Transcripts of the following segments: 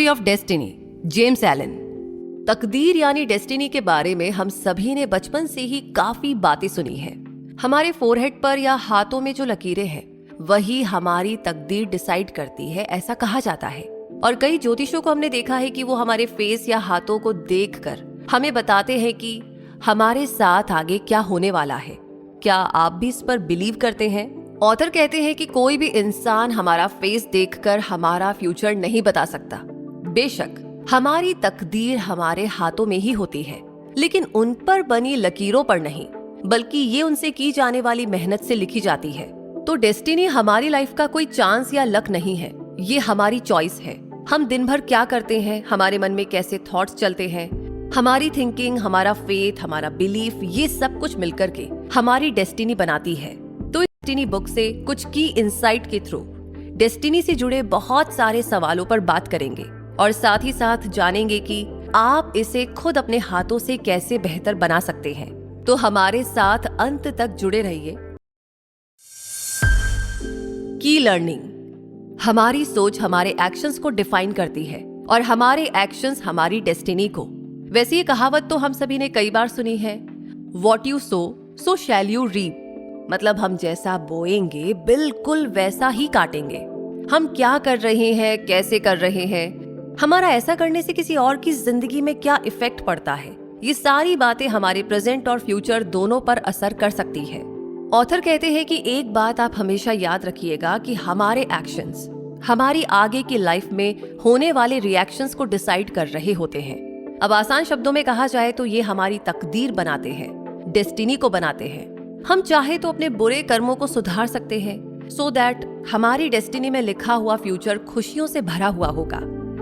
Of destiny, James Allen. तकदीर यानी destiny के बारे में हम सभी ने बचपन से ही काफी बातें सुनी है। हमारे फोरहेड पर या हाथों में जो लकीरें हैं वही हमारी तकदीर डिसाइड करती है, ऐसा कहा जाता है। और कई ज्योतिषों को हमने देखा है कि वो हमारे फेस या हाथों को देखकर हमें बताते हैं कि हमारे साथ आगे क्या होने वाला है। क्या आप भी इस पर बिलीव करते हैं? ऑथर कहते हैं कि कोई भी इंसान हमारा फेस देखकर हमारा फ्यूचर नहीं बता सकता। बेशक हमारी तकदीर हमारे हाथों में ही होती है, लेकिन उन पर बनी लकीरों पर नहीं, बल्कि ये उनसे की जाने वाली मेहनत से लिखी जाती है। तो डेस्टिनी हमारी लाइफ का कोई चांस या लक नहीं है, ये हमारी चॉइस है। हम दिन भर क्या करते हैं, हमारे मन में कैसे थॉट्स चलते हैं, हमारी थिंकिंग, हमारा फेथ, हमारा बिलीफ, ये सब कुछ मिलकर के हमारी डेस्टिनी बनाती है। तो डेस्टिनी बुक से कुछ की इंसाइट के थ्रू डेस्टिनी से जुड़े बहुत सारे सवालों पर बात करेंगे और साथ ही साथ जानेंगे कि आप इसे खुद अपने हाथों से कैसे बेहतर बना सकते हैं। तो हमारे साथ अंत तक जुड़े रहिए। की लर्निंग। हमारी सोच हमारे एक्शंस को डिफाइन करती है और हमारे एक्शंस हमारी डेस्टिनी को। वैसे ये कहावत तो हम सभी ने कई बार सुनी है, What you sow, so shall you reap। मतलब हम जैसा बोएंगे बिल्कुल वैसा ही काटेंगे। हम क्या कर रहे हैं, कैसे कर रहे हैं, हमारा ऐसा करने से किसी और की जिंदगी में क्या इफेक्ट पड़ता है, ये सारी बातें हमारे प्रेजेंट और फ्यूचर दोनों पर असर कर सकती है। ऑथर कहते हैं कि एक बात आप हमेशा याद रखिएगा कि हमारे एक्शंस हमारी आगे की लाइफ में होने वाले रिएक्शंस को डिसाइड कर रहे होते हैं। अब आसान शब्दों में कहा जाए तो ये हमारी तकदीर बनाते हैं, डेस्टिनी को बनाते हैं। हम चाहे तो अपने बुरे कर्मों को सुधार सकते हैं सो दैट हमारी डेस्टिनी में लिखा हुआ फ्यूचर खुशियों से भरा हुआ होगा।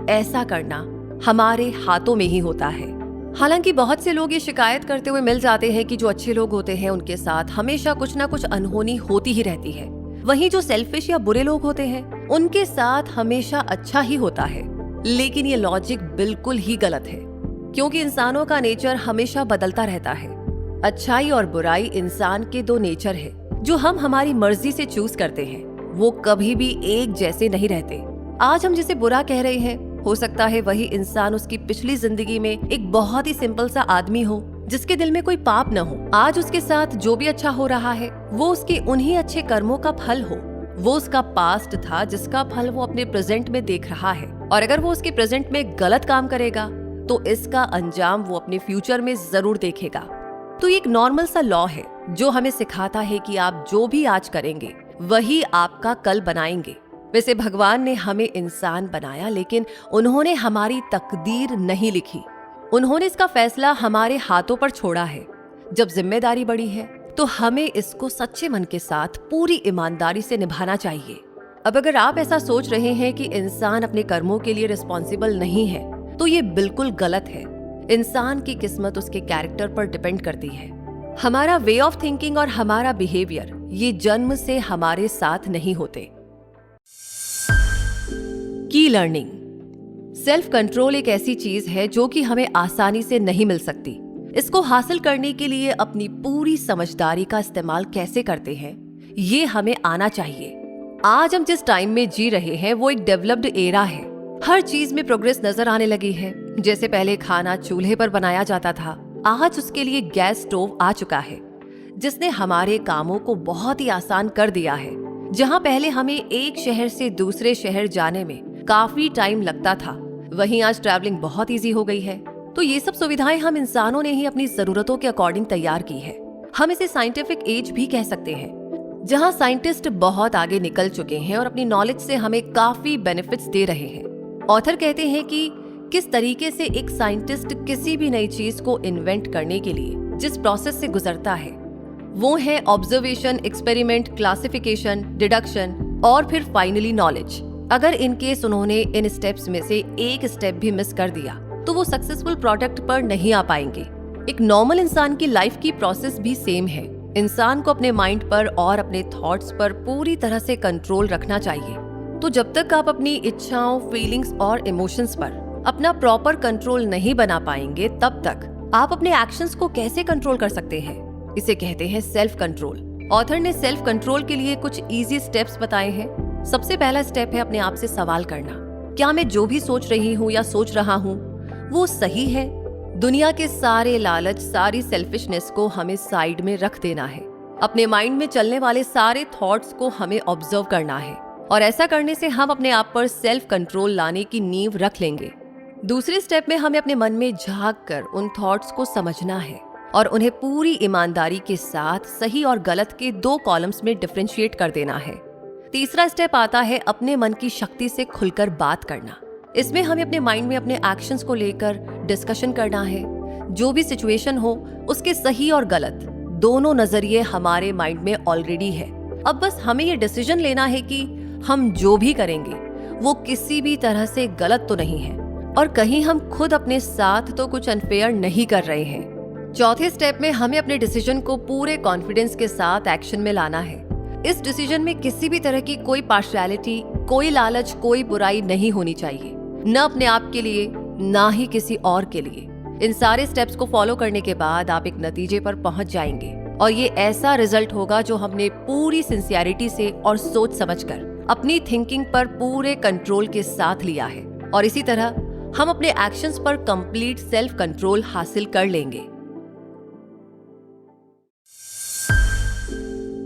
ऐसा करना हमारे हाथों में ही होता है। हालांकि बहुत से लोग ये शिकायत करते हुए मिल जाते हैं कि जो अच्छे लोग होते हैं उनके साथ हमेशा कुछ ना कुछ अनहोनी होती ही रहती है, वहीं जो सेल्फिश या बुरे लोग होते हैं उनके साथ हमेशा अच्छा ही होता है। लेकिन ये लॉजिक बिल्कुल ही गलत है, क्योंकि इंसानों का नेचर हमेशा बदलता रहता है। अच्छाई और बुराई इंसान के दो नेचर है जो हम हमारी मर्जी से चूज करते हैं, वो कभी भी एक जैसे नहीं रहते। आज हम जिसे बुरा कह रहे हैं, हो सकता है वही इंसान उसकी पिछली जिंदगी में एक बहुत ही सिंपल सा आदमी हो जिसके दिल में कोई पाप न हो। आज उसके साथ जो भी अच्छा हो रहा है वो उसके उन्हीं अच्छे कर्मों का फल हो। वो उसका पास्ट था जिसका फल वो अपने प्रेजेंट में देख रहा है, और अगर वो उसके प्रेजेंट में गलत काम करेगा तो इसका अंजाम वो अपने फ्यूचर में जरूर देखेगा। तो एक नॉर्मल सा लॉ है जो हमें सिखाता है कि आप जो भी आज करेंगे वही आपका कल बनाएंगे। वैसे भगवान ने हमें इंसान बनाया, लेकिन उन्होंने हमारी तकदीर नहीं लिखी। उन्होंने इसका फैसला हमारे हाथों पर छोड़ा है। जब जिम्मेदारी बड़ी है तो हमें इसको सच्चे मन के साथ पूरी ईमानदारी से निभाना चाहिए। अब अगर आप ऐसा सोच रहे हैं कि इंसान अपने कर्मों के लिए रिस्पॉन्सिबल नहीं है तो ये बिल्कुल गलत है। इंसान की किस्मत उसके कैरेक्टर पर डिपेंड करती है। हमारा वे ऑफ थिंकिंग और हमारा बिहेवियर ये जन्म से हमारे साथ नहीं होते। की लर्निंग। सेल्फ कंट्रोल एक ऐसी चीज है जो कि हमें आसानी से नहीं मिल सकती। इसको हासिल करने के लिए अपनी पूरी समझदारी का इस्तेमाल कैसे करते हैं ये हमें आना चाहिए। आज हम जिस टाइम में जी रहे हैं वो एक डेवलप्ड एरा है। हर चीज में प्रोग्रेस नजर आने लगी है। जैसे पहले खाना चूल्हे पर बनाया जाता था, आज उसके लिए गैस स्टोव आ चुका है जिसने हमारे कामों को बहुत ही आसान कर दिया है। जहां पहले हमें एक शहर से दूसरे शहर जाने में काफी टाइम लगता था, वहीं आज ट्रैवलिंग बहुत इजी हो गई है। तो ये सब सुविधाएं हम इंसानों ने ही अपनी जरूरतों के अकॉर्डिंग तैयार की है। हम इसे साइंटिफिक एज भी कह सकते हैं, जहां साइंटिस्ट बहुत आगे निकल चुके हैं और अपनी नॉलेज से हमें काफी बेनिफिट्स दे रहे हैं। ऑथर कहते हैं कि किस तरीके से एक साइंटिस्ट किसी भी नई चीज को इन्वेंट करने के लिए जिस प्रोसेस से गुजरता है वो है ऑब्जर्वेशन, एक्सपेरिमेंट, क्लासिफिकेशन, डिडक्शन और फिर फाइनली नॉलेज। अगर इन केस उन्होंने इन स्टेप्स में से एक स्टेप भी मिस कर दिया तो वो सक्सेसफुल प्रोडक्ट पर नहीं आ पाएंगे। एक नॉर्मल इंसान की लाइफ की प्रोसेस भी सेम है। इंसान को अपने माइंड पर और अपने थॉट्स पर पूरी तरह से कंट्रोल रखना चाहिए। तो जब तक आप अपनी इच्छाओं, फीलिंग्स और इमोशंस पर अपना प्रॉपर कंट्रोल नहीं बना पाएंगे तब तक आप अपने एक्शंस को कैसे कंट्रोल कर सकते हैं? इसे कहते हैं सेल्फ कंट्रोल। ऑथर ने सेल्फ कंट्रोल के लिए कुछ इजी स्टेप्स बताए हैं। सबसे पहला स्टेप है अपने आप से सवाल करना क्या मैं जो भी सोच रही हूँ या सोच रहा हूँ वो सही है? दुनिया के सारे लालच, सारी सेल्फिशनेस को हमें साइड में रख देना है। अपने माइंड में चलने वाले सारे थॉट्स को हमें ऑब्जर्व करना है और ऐसा करने से हम अपने आप पर सेल्फ कंट्रोल लाने की नींव रख लेंगे। दूसरे स्टेप में हमें अपने मन में झांक कर उन थॉट्स को समझना है और उन्हें पूरी ईमानदारी के साथ सही और गलत के 2 कॉलम्स में डिफरेंशिएट कर देना है। तीसरा स्टेप आता है अपने मन की शक्ति से खुलकर बात करना। इसमें हमें अपने माइंड में अपने एक्शंस को लेकर डिस्कशन करना है। जो भी सिचुएशन हो उसके सही और गलत दोनों नजरिए हमारे माइंड में ऑलरेडी है। अब बस हमें ये डिसीजन लेना है कि हम जो भी करेंगे वो किसी भी तरह से गलत तो नहीं है और कहीं हम खुद अपने साथ तो कुछ अनफेयर नहीं कर रहे हैं। चौथे स्टेप में हमें अपने डिसीजन को पूरे कॉन्फिडेंस के साथ एक्शन में लाना है। इस डिसीजन में किसी भी तरह की कोई पार्शियलिटी, कोई लालच, कोई बुराई नहीं होनी चाहिए, न अपने आप के लिए ना ही किसी और के लिए। इन सारे स्टेप्स को फॉलो करने के बाद आप एक नतीजे पर पहुंच जाएंगे और ये ऐसा रिजल्ट होगा जो हमने पूरी सिंसियरिटी से और सोच समझकर अपनी थिंकिंग पर पूरे कंट्रोल के साथ लिया है और इसी तरह हम अपने एक्शंस पर कंप्लीट सेल्फ कंट्रोल हासिल कर लेंगे।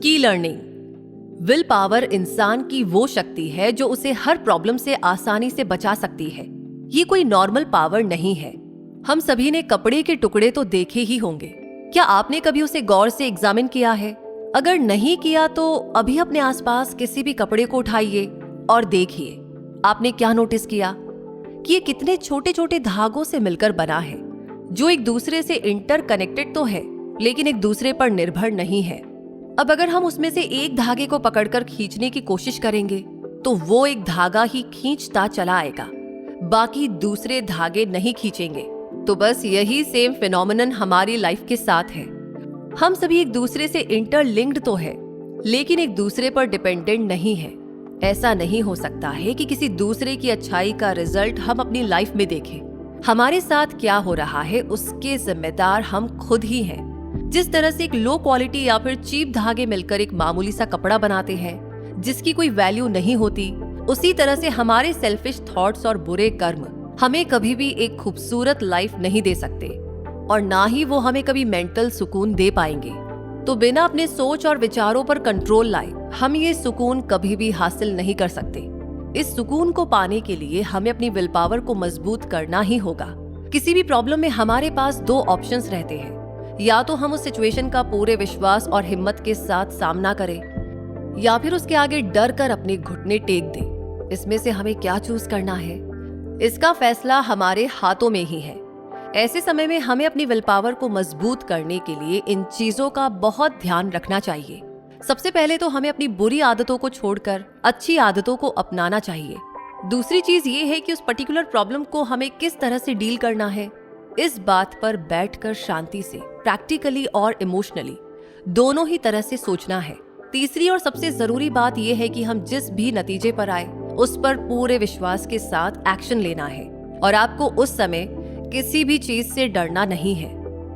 की लर्निंग। विल पावर इंसान की वो शक्ति है जो उसे हर प्रॉब्लम से आसानी से बचा सकती है। ये कोई नॉर्मल पावर नहीं है। हम सभी ने कपड़े के टुकड़े तो देखे ही होंगे। क्या आपने कभी उसे गौर से एग्जामिन किया है? अगर नहीं किया तो अभी अपने आसपास किसी भी कपड़े को उठाइए और देखिए आपने क्या नोटिस किया कि ये कितने छोटे छोटे धागों से मिलकर बना है, जो एक दूसरे से इंटरकनेक्टेड तो है लेकिन एक दूसरे पर निर्भर नहीं है। अब अगर हम उसमें से एक धागे को पकड़कर खींचने की कोशिश करेंगे तो वो एक धागा ही खींचता चला आएगा, बाकी दूसरे धागे नहीं खींचेंगे। तो बस यही सेम फिनोमिनन हमारी लाइफ के साथ है। हम सभी एक दूसरे से इंटरलिंक्ड तो है लेकिन एक दूसरे पर डिपेंडेंट नहीं है। ऐसा नहीं हो सकता है कि किसी दूसरे की अच्छाई का रिजल्ट हम अपनी लाइफ में देखें। हमारे साथ क्या हो रहा है उसके जिम्मेदार हम खुद ही हैं। जिस तरह से एक लो क्वालिटी या फिर चीप धागे मिलकर एक मामूली सा कपड़ा बनाते हैं जिसकी कोई वैल्यू नहीं होती, उसी तरह से हमारे सेल्फिश थॉट्स और बुरे कर्म हमें कभी भी एक खूबसूरत लाइफ नहीं दे सकते और ना ही वो हमें कभी मेंटल सुकून दे पाएंगे। तो बिना अपने सोच और विचारों पर कंट्रोल लाए हम ये सुकून कभी भी हासिल नहीं कर सकते। इस सुकून को पाने के लिए हमें अपनी विल पावर को मजबूत करना ही होगा। किसी भी प्रॉब्लम में हमारे पास 2 ऑप्शंस रहते हैं, या तो हम उस सिचुएशन का पूरे विश्वास और हिम्मत के साथ सामना करें या फिर उसके आगे डर कर अपने घुटने टेक दें। इसमें से हमें क्या चूज करना है, इसका फैसला हमारे हाथों में ही है। ऐसे समय में हमें अपनी विल पावर को मजबूत करने के लिए इन चीजों का बहुत ध्यान रखना चाहिए। सबसे पहले तो हमें अपनी बुरी आदतों को छोड़कर अच्छी आदतों को अपनाना चाहिए। दूसरी चीज ये है कि उस पर्टिकुलर प्रॉब्लम को हमें किस तरह से डील करना है, इस बात पर बैठकर शांति से प्रैक्टिकली और इमोशनली दोनों ही तरह से सोचना है। तीसरी और सबसे जरूरी बात यह है कि हम जिस भी नतीजे पर आए उस पर पूरे विश्वास के साथ एक्शन लेना है और आपको उस समय किसी भी चीज से डरना नहीं है।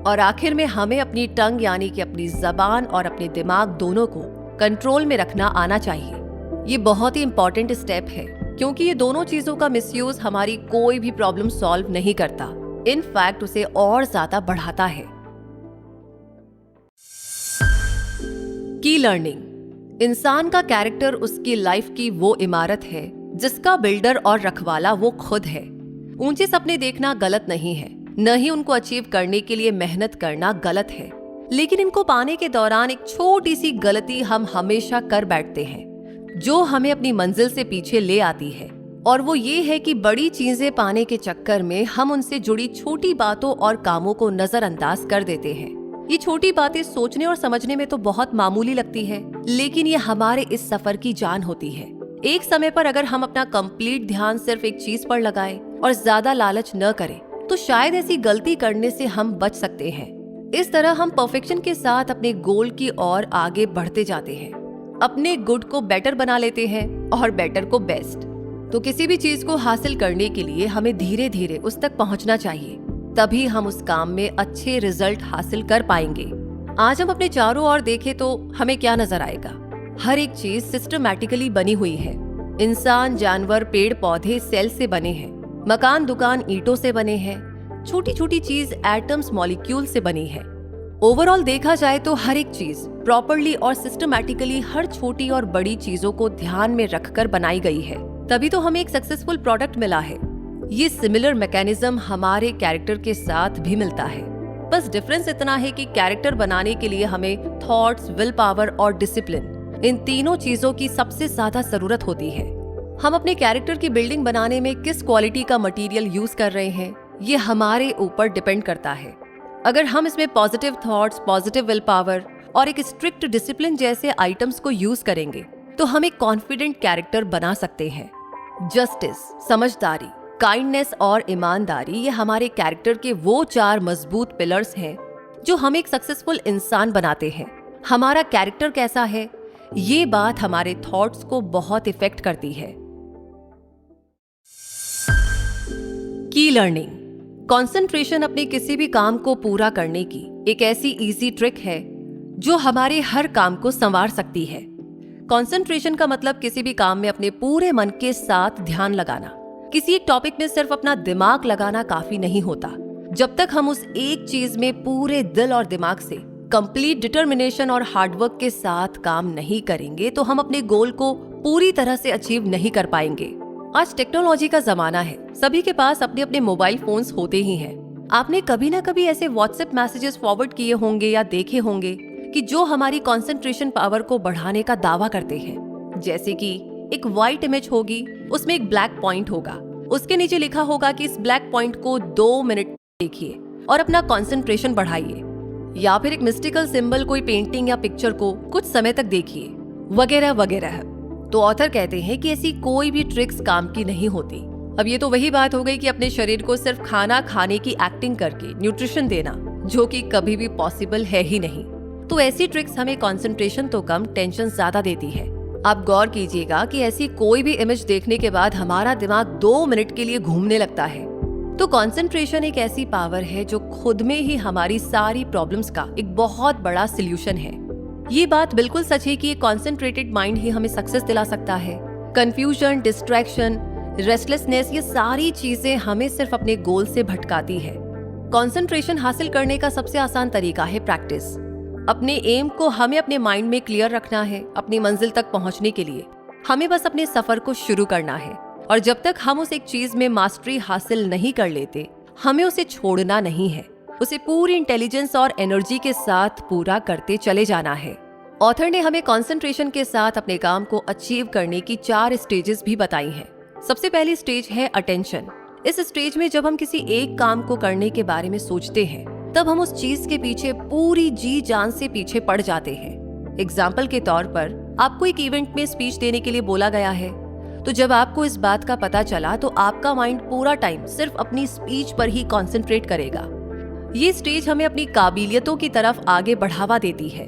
और आखिर में हमें अपनी टंग यानी कि अपनी जबान और अपने दिमाग दोनों को कंट्रोल में रखना आना चाहिए। ये बहुत ही इंपॉर्टेंट स्टेप है क्योंकि ये दोनों चीजों का मिसयूज हमारी कोई भी प्रॉब्लम सॉल्व नहीं करता, इनफैक्ट उसे और ज्यादा बढ़ाता है। की लर्निंग। इंसान का कैरेक्टर उसकी लाइफ की वो इमारत है जिसका बिल्डर और रखवाला वो खुद है। ऊंचे सपने देखना गलत नहीं है, न ही उनको अचीव करने के लिए मेहनत करना गलत है, लेकिन इनको पाने के दौरान एक छोटी सी गलती हम हमेशा कर बैठते हैं जो हमें अपनी मंजिल से पीछे ले आती है। और वो ये है कि बड़ी चीजें पाने के चक्कर में हम उनसे जुड़ी छोटी बातों और कामों को नजरअंदाज कर देते हैं। ये छोटी बातें सोचने और समझने में तो बहुत मामूली लगती है, लेकिन ये हमारे इस सफर की जान होती है। एक समय पर अगर हम अपना कंप्लीट ध्यान सिर्फ एक चीज पर लगाएं और ज्यादा लालच न करें तो शायद ऐसी गलती करने से हम बच सकते हैं। इस तरह हम परफेक्शन के साथ अपने गोल की ओर आगे बढ़ते जाते हैं, अपने गुड को बेटर बना लेते हैं और बेटर को बेस्ट। तो किसी भी चीज को हासिल करने के लिए हमें धीरे धीरे उस तक पहुंचना चाहिए, तभी हम उस काम में अच्छे रिजल्ट हासिल कर पाएंगे। आज हम अपने चारों ओर देखें तो हमें क्या नजर आएगा? हर एक चीज सिस्टमैटिकली बनी हुई है। इंसान, जानवर, पेड़ पौधे सेल से बने हैं। मकान दुकान ईंटों से बने हैं। छोटी छोटी चीज एटम्स मॉलिक्यूल से बनी है। ओवरऑल देखा जाए तो हर एक चीज प्रॉपरली और सिस्टमैटिकली हर छोटी और बड़ी चीजों को ध्यान में रखकर बनाई गई है, तभी तो हमें एक सक्सेसफुल प्रोडक्ट मिला है। ये सिमिलर मैकेनिज्म हमारे कैरेक्टर के साथ भी मिलता है। बस डिफरेंस इतना है कि कैरेक्टर बनाने के लिए हमें थॉट्स, विल पावर और डिसिप्लिन, इन तीनों चीजों की सबसे ज्यादा जरूरत होती है। हम अपने कैरेक्टर की बिल्डिंग बनाने में किस क्वालिटी का मटेरियल यूज कर रहे हैं, ये हमारे ऊपर डिपेंड करता है। अगर हम इसमें positive thoughts, positive will power और एक स्ट्रिक्ट डिसिप्लिन जैसे आइटम्स को यूज करेंगे तो हम एक कॉन्फिडेंट कैरेक्टर बना सकते हैं। जस्टिस, समझदारी, काइंडनेस और ईमानदारी, ये हमारे कैरेक्टर के वो 4 मजबूत पिलर्स हैं जो हमें एक सक्सेसफुल इंसान बनाते हैं। हमारा कैरेक्टर कैसा है, ये बात हमारे थॉट्स को बहुत इफेक्ट करती है। की लर्निंग, कंसंट्रेशन अपने किसी भी काम को पूरा करने की एक ऐसी इजी ट्रिक है जो हमारे हर काम को संवार सकती है। कंसंट्रेशन का मतलब किसी भी काम में अपने पूरे मन के साथ ध्यान लगाना। किसी एक टॉपिक में सिर्फ अपना दिमाग लगाना काफी नहीं होता। जब तक हम उस एक चीज में पूरे दिल और दिमाग से, कंप्लीट डिटर्मिनेशन और हार्डवर्क के साथ काम नहीं करेंगे तो हम अपने गोल को पूरी तरह से अचीव नहीं कर पाएंगे। आज टेक्नोलॉजी का जमाना है, सभी के पास अपने अपने मोबाइल फोन्स होते ही हैं। आपने कभी ना कभी ऐसे व्हाट्सएप मैसेजेस फॉरवर्ड किए होंगे या देखे होंगे कि जो हमारी कंसंट्रेशन पावर को बढ़ाने का दावा करते हैं। जैसे कि एक व्हाइट इमेज होगी, उसमें एक ब्लैक पॉइंट होगा, उसके नीचे लिखा होगा कि इस ब्लैक पॉइंट को 2 मिनट देखिए और अपना कंसंट्रेशन बढ़ाइए। या फिर एक मिस्टिकल सिंबल, कोई पेंटिंग या पिक्चर को कुछ समय तक देखिए, वगैरह वगैरह। तो ऑथर कहते हैं कि ऐसी कोई भी ट्रिक्स काम की नहीं होती। अब ये तो वही बात हो गई कि अपने शरीर को सिर्फ खाना खाने की एक्टिंग करके न्यूट्रिशन देना, जो कि कभी भी पॉसिबल है ही नहीं। तो ऐसी ट्रिक्स हमें कंसंट्रेशन तो कम, टेंशन ज्यादा देती है। आप गौर कीजिएगा कि ऐसी कोई भी इमेज देखने के बाद हमारा दिमाग 2 मिनट के लिए घूमने लगता है। तो कंसंट्रेशन एक ऐसी पावर है जो खुद में ही हमारी सारी प्रॉब्लम्स का एक बहुत बड़ा सॉल्यूशन है। ये बात बिल्कुल सच है कि एक कंसंट्रेटेड माइंड ही हमें सक्सेस दिला सकता है। कंफ्यूजन, डिस्ट्रैक्शन, रेस्टलेसनेस, ये सारी चीजें हमें सिर्फ अपने गोल से भटकाती है। कंसंट्रेशन हासिल करने का सबसे आसान तरीका है प्रैक्टिस। अपने एम को हमें अपने माइंड में क्लियर रखना है। अपनी मंजिल तक पहुंचने के लिए हमें बस अपने सफर को शुरू करना है, और जब तक हम उस एक चीज में मास्टरी हासिल नहीं कर लेते, हमें उसे छोड़ना नहीं है। उसे पूरी इंटेलिजेंस और एनर्जी के साथ पूरा करते चले जाना है। ऑथर ने हमें कंसंट्रेशन के साथ अपने काम को अचीव करने की 4 स्टेजेस भी बताई हैं। सबसे पहली स्टेज है अटेंशन। इस स्टेज में जब हम किसी एक काम को करने के बारे में सोचते हैं, तब हम उस चीज के पीछे पूरी जी जान से पीछे पड़ जाते हैं। एग्जाम्पल के तौर पर, आपको एक इवेंट में स्पीच देने के लिए बोला गया है, तो जब आपको इस बात का पता चला तो आपका माइंड पूरा टाइम सिर्फ अपनी स्पीच पर ही कंसंट्रेट करेगा। ये स्टेज हमें अपनी काबिलियतों की तरफ आगे बढ़ावा देती है।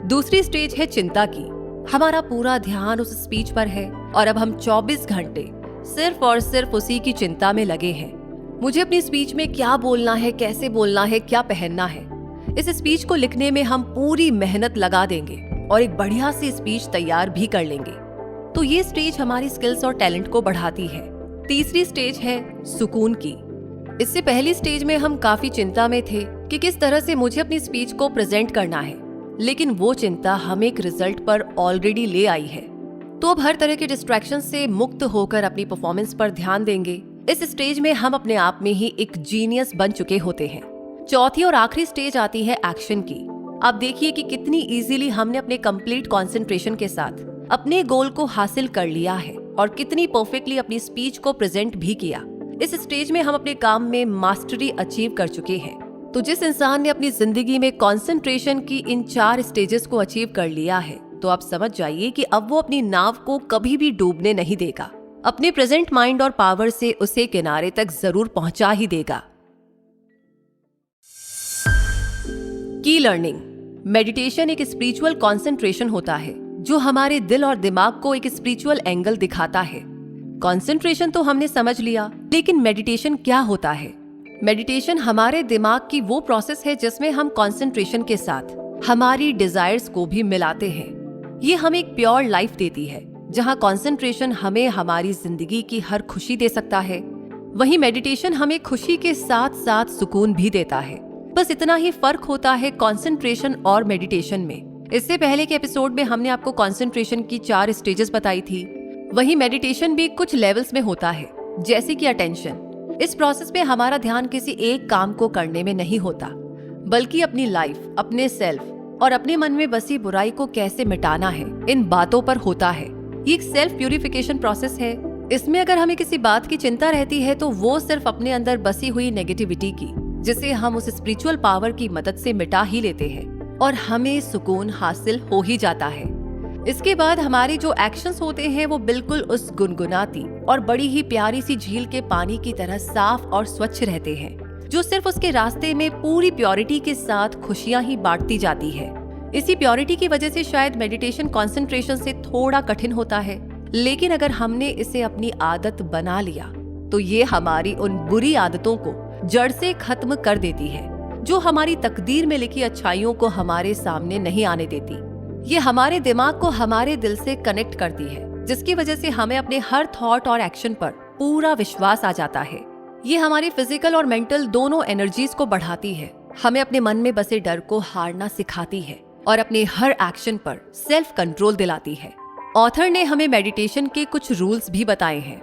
दूसरी स्टेज है चिंता की। हमारा पूरा ध्यान उस स्पीच पर है और अब हम 24 घंटे सिर्फ और सिर्फ उसी की चिंता में लगे हैं। मुझे अपनी स्पीच में क्या बोलना है, कैसे बोलना है, क्या पहनना है। इस स्पीच को लिखने में हम पूरी मेहनत लगा देंगे और एक बढ़िया सी स्पीच तैयार भी कर लेंगे। तो ये स्टेज हमारी स्किल्स और टैलेंट को बढ़ाती है। तीसरी स्टेज है सुकून की। इससे पहली स्टेज में हम काफी चिंता में थे कि किस तरह से मुझे अपनी स्पीच को प्रेजेंट करना है, लेकिन वो चिंता हमें एक रिजल्ट पर ऑलरेडी ले आई है। तो अब हर तरह के डिस्ट्रैक्शन से मुक्त होकर अपनी परफॉर्मेंस पर ध्यान देंगे। इस स्टेज में हम अपने आप में ही एक जीनियस बन चुके होते हैं। चौथी और आखिरी स्टेज आती है एक्शन की। आप देखिए कि कितनी इजीली हमने अपने कंप्लीट कंसंट्रेशन के साथ अपने गोल को हासिल कर लिया है और कितनी परफेक्टली अपनी स्पीच को प्रेजेंट भी किया। इस स्टेज में हम अपने काम में मास्टरी अचीव कर चुके हैं। तो जिस इंसान ने अपनी जिंदगी में कंसंट्रेशन की इन 4 स्टेजेस को अचीव कर लिया है, तो आप समझ जाइए कि अब वो अपनी नाव को कभी भी डूबने नहीं देगा। अपने प्रेजेंट माइंड और पावर से उसे किनारे तक जरूर पहुंचा ही देगा। की लर्निंग, मेडिटेशन एक स्पिरिचुअल कंसंट्रेशन होता है जो हमारे दिल और दिमाग को एक स्पिरिचुअल एंगल दिखाता है। कंसंट्रेशन तो हमने समझ लिया, लेकिन मेडिटेशन क्या होता है? मेडिटेशन हमारे दिमाग की वो प्रोसेस है जिसमें हम कंसंट्रेशन के साथ हमारी डिजायर्स को भी मिलाते हैं। ये हमें एक प्योर लाइफ देती है जहाँ कंसंट्रेशन हमें हमारी जिंदगी की हर खुशी दे सकता है, वहीं मेडिटेशन हमें खुशी के साथ साथ सुकून भी देता है। बस इतना ही फर्क होता है कंसंट्रेशन और मेडिटेशन में। इससे पहले के एपिसोड में हमने आपको कंसंट्रेशन की 4 स्टेजेस बताई थी, वहीं मेडिटेशन भी कुछ लेवल्स में होता है, जैसे कि अटेंशन। इस प्रोसेस में हमारा ध्यान किसी एक काम को करने में नहीं होता, बल्कि अपनी लाइफ, अपने सेल्फ और अपने मन में बसी बुराई को कैसे मिटाना है, इन बातों पर होता है। ये एक सेल्फ प्यूरिफिकेशन प्रोसेस है। इसमें अगर हमें किसी बात की चिंता रहती है तो वो सिर्फ अपने अंदर बसी हुई नेगेटिविटी की, जिसे हम उस स्पिरिचुअल पावर की मदद से मिटा ही लेते हैं और हमें सुकून हासिल हो ही जाता है। इसके बाद हमारे जो एक्शंस होते हैं वो बिल्कुल उस गुनगुनाती और बड़ी ही प्यारी सी झील के पानी की तरह साफ और स्वच्छ रहते हैं, जो सिर्फ उसके रास्ते में पूरी प्योरिटी के साथ खुशियां ही बांटती जाती है। इसी प्योरिटी की वजह से शायद मेडिटेशन कंसंट्रेशन से थोड़ा कठिन होता है, लेकिन अगर हमने इसे अपनी आदत बना लिया तो ये हमारी उन बुरी आदतों को जड़ से खत्म कर देती है, जो हमारी तकदीर में लिखी अच्छाइयों को हमारे सामने नहीं आने देती। ये हमारे दिमाग को हमारे दिल से कनेक्ट करती है, जिसकी वजह से हमें अपने हर थॉट और एक्शन पर पूरा विश्वास आ जाता है। ये हमारी फिजिकल और मेंटल दोनों एनर्जीज को बढ़ाती है, हमें अपने मन में बसे डर को हारना सिखाती है और अपने हर एक्शन पर सेल्फ कंट्रोल दिलाती है। ऑथर ने हमें मेडिटेशन के कुछ रूल्स भी बताए हैं।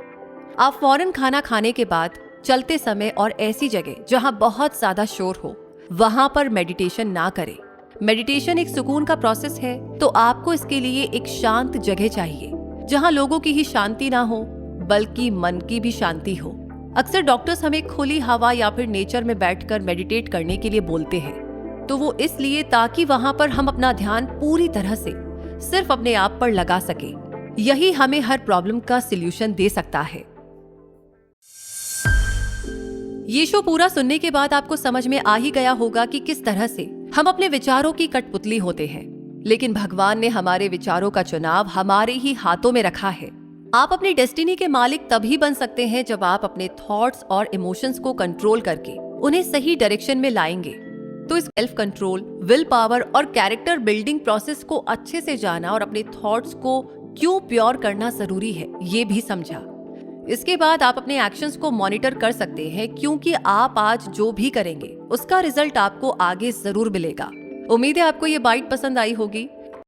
आप फौरन खाना खाने के बाद, चलते समय और ऐसी जगह जहां बहुत ज्यादा शोर हो, वहां पर मेडिटेशन ना करें। मेडिटेशन एक सुकून का प्रोसेस है, तो आपको इसके लिए एक शांत जगह चाहिए, जहां लोगों की ही शांति ना हो बल्कि मन की भी शांति हो। अक्सर डॉक्टर्स हमें खुली हवा या फिर नेचर में बैठकर मेडिटेट करने के लिए बोलते हैं, तो वो इसलिए ताकि वहां पर हम अपना ध्यान पूरी तरह से सिर्फ अपने आप पर लगा सके। यही हमें हर प्रॉब्लम का सलूशन दे सकता है। ये शो पूरा सुनने के बाद आपको समझ में आ ही गया होगा कि किस तरह से हम अपने विचारों की कठपुतली होते हैं, लेकिन भगवान ने हमारे विचारों का चुनाव हमारे ही हाथों में रखा है। आप अपनी डेस्टिनी के मालिक तभी बन सकते हैं जब आप अपने थॉट्स और इमोशंस को कंट्रोल करके उन्हें सही डायरेक्शन में लाएंगे। तो इस सेल्फ कंट्रोल, विल पावर और कैरेक्टर बिल्डिंग प्रोसेस को अच्छे से जाना और अपने थॉट्स को क्यों प्योर करना जरूरी है, ये भी समझा। इसके बाद आप अपने एक्शंस को मॉनिटर कर सकते हैं, क्योंकि आप आज जो भी करेंगे उसका रिजल्ट आपको आगे जरूर मिलेगा। उम्मीद है आपको ये बाइट पसंद आई होगी।